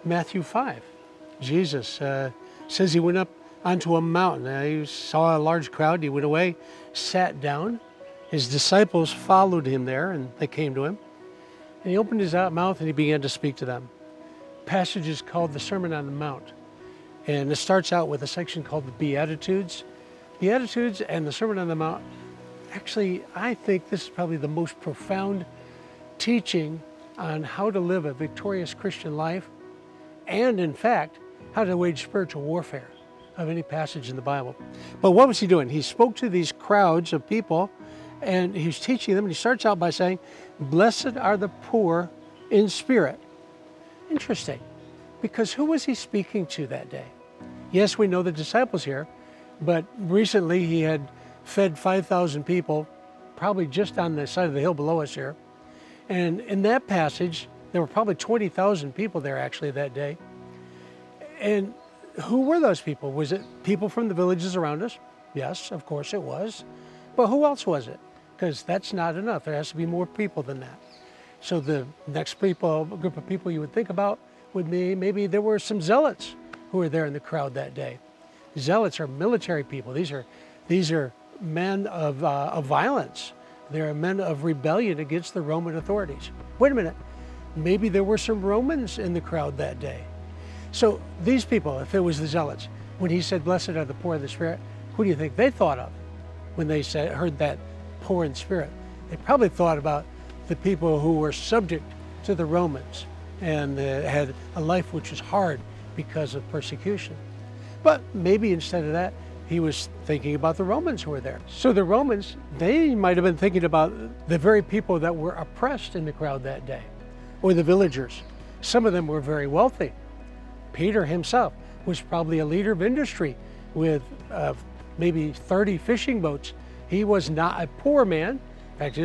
Matthew 5. Jesus says he went up onto a mountain. He saw a large crowd. He went away, sat down. His disciples followed him there, and they came to him. And he opened his mouth and he began to speak to them. Passage is called the Sermon on the Mount. And it starts out with a section called the Beatitudes. Beatitudes and the Sermon on the Mount, actually, I think this is probably the most profound teaching on how to live a victorious Christian life, and in fact, how to wage spiritual warfare of any passage in the Bible. But what was he doing? He spoke to these crowds of people, and he was teaching them, and he starts out by saying, "Blessed are the poor in spirit." Interesting, because who was he speaking to that day? Yes, we know the disciples here, but recently he had fed 5,000 people, probably just on the side of the hill below us here. And in that passage, there were probably 20,000 people there actually that day. And who were those people? Was it people from the villages around us? Yes, of course it was. But who else was it? Because that's not enough. There has to be more people than that. So the next group of people you would think about would be maybe there were some zealots who were there in the crowd that day. Zealots are military people. These are men of violence. They're men of rebellion against the Roman authorities. Wait a minute. Maybe there were some Romans in the crowd that day. So these people, if it was the zealots, when he said, "Blessed are the poor in the spirit," who do you think they thought of when they heard that poor in spirit? They probably thought about the people who were subject to the Romans and had a life which was hard because of persecution. But maybe instead of that, he was thinking about the Romans who were there. So the Romans, they might have been thinking about the very people that were oppressed in the crowd that day, or the villagers. Some of them were very wealthy. Peter himself was probably a leader of industry with maybe 30 fishing boats. He was not a poor man. In fact,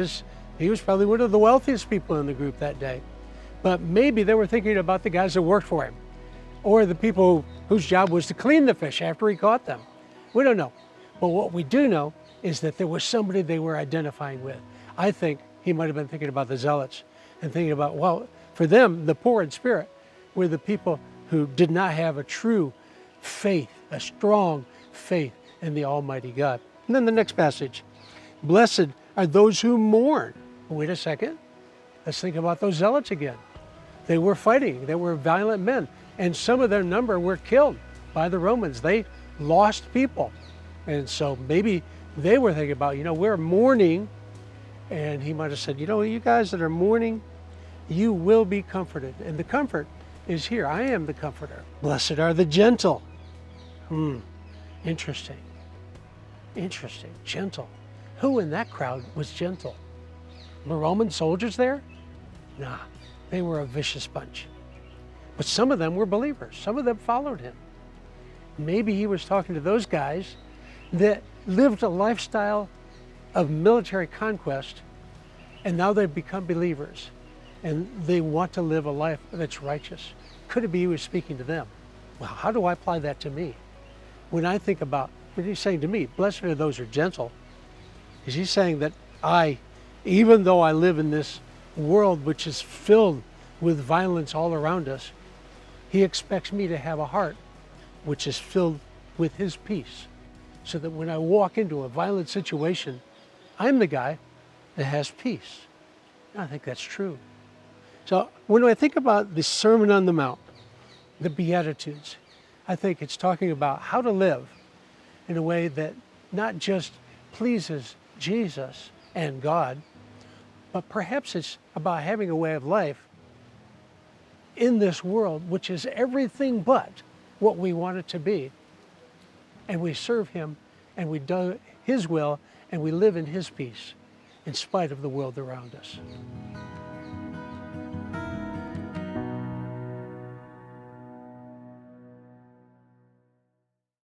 he was probably one of the wealthiest people in the group that day. But maybe they were thinking about the guys that worked for him, or the people whose job was to clean the fish after he caught them. We don't know. But what we do know is that there was somebody they were identifying with. I think he might have been thinking about the zealots and thinking about, well, for them, the poor in spirit were the people who did not have a true faith, a strong faith in the Almighty God. And then the next passage, "Blessed are those who mourn." Wait a second. Let's think about those zealots again. They were fighting. They were violent men. And some of their number were killed by the Romans. They lost people. And so maybe they were thinking about, we're mourning. And he might have said, you guys that are mourning, you will be comforted. And the comfort is here. I am the comforter. Blessed are the gentle. Interesting. Interesting. Gentle. Who in that crowd was gentle? The Roman soldiers there? Nah, they were a vicious bunch. But some of them were believers. Some of them followed him. Maybe he was talking to those guys that lived a lifestyle of military conquest, and now they've become believers, and they want to live a life that's righteous. Could it be he was speaking to them? Well, how do I apply that to me? When I think about what he's saying to me, blessed are those who are gentle, is he saying that even though I live in this world which is filled with violence all around us, he expects me to have a heart which is filled with his peace, so that when I walk into a violent situation, I'm the guy that has peace. And I think that's true. So when I think about the Sermon on the Mount, the Beatitudes, I think it's talking about how to live in a way that not just pleases Jesus and God, but perhaps it's about having a way of life in this world which is everything but what we want it to be. And we serve him, and we do his will, and we live in his peace in spite of the world around us.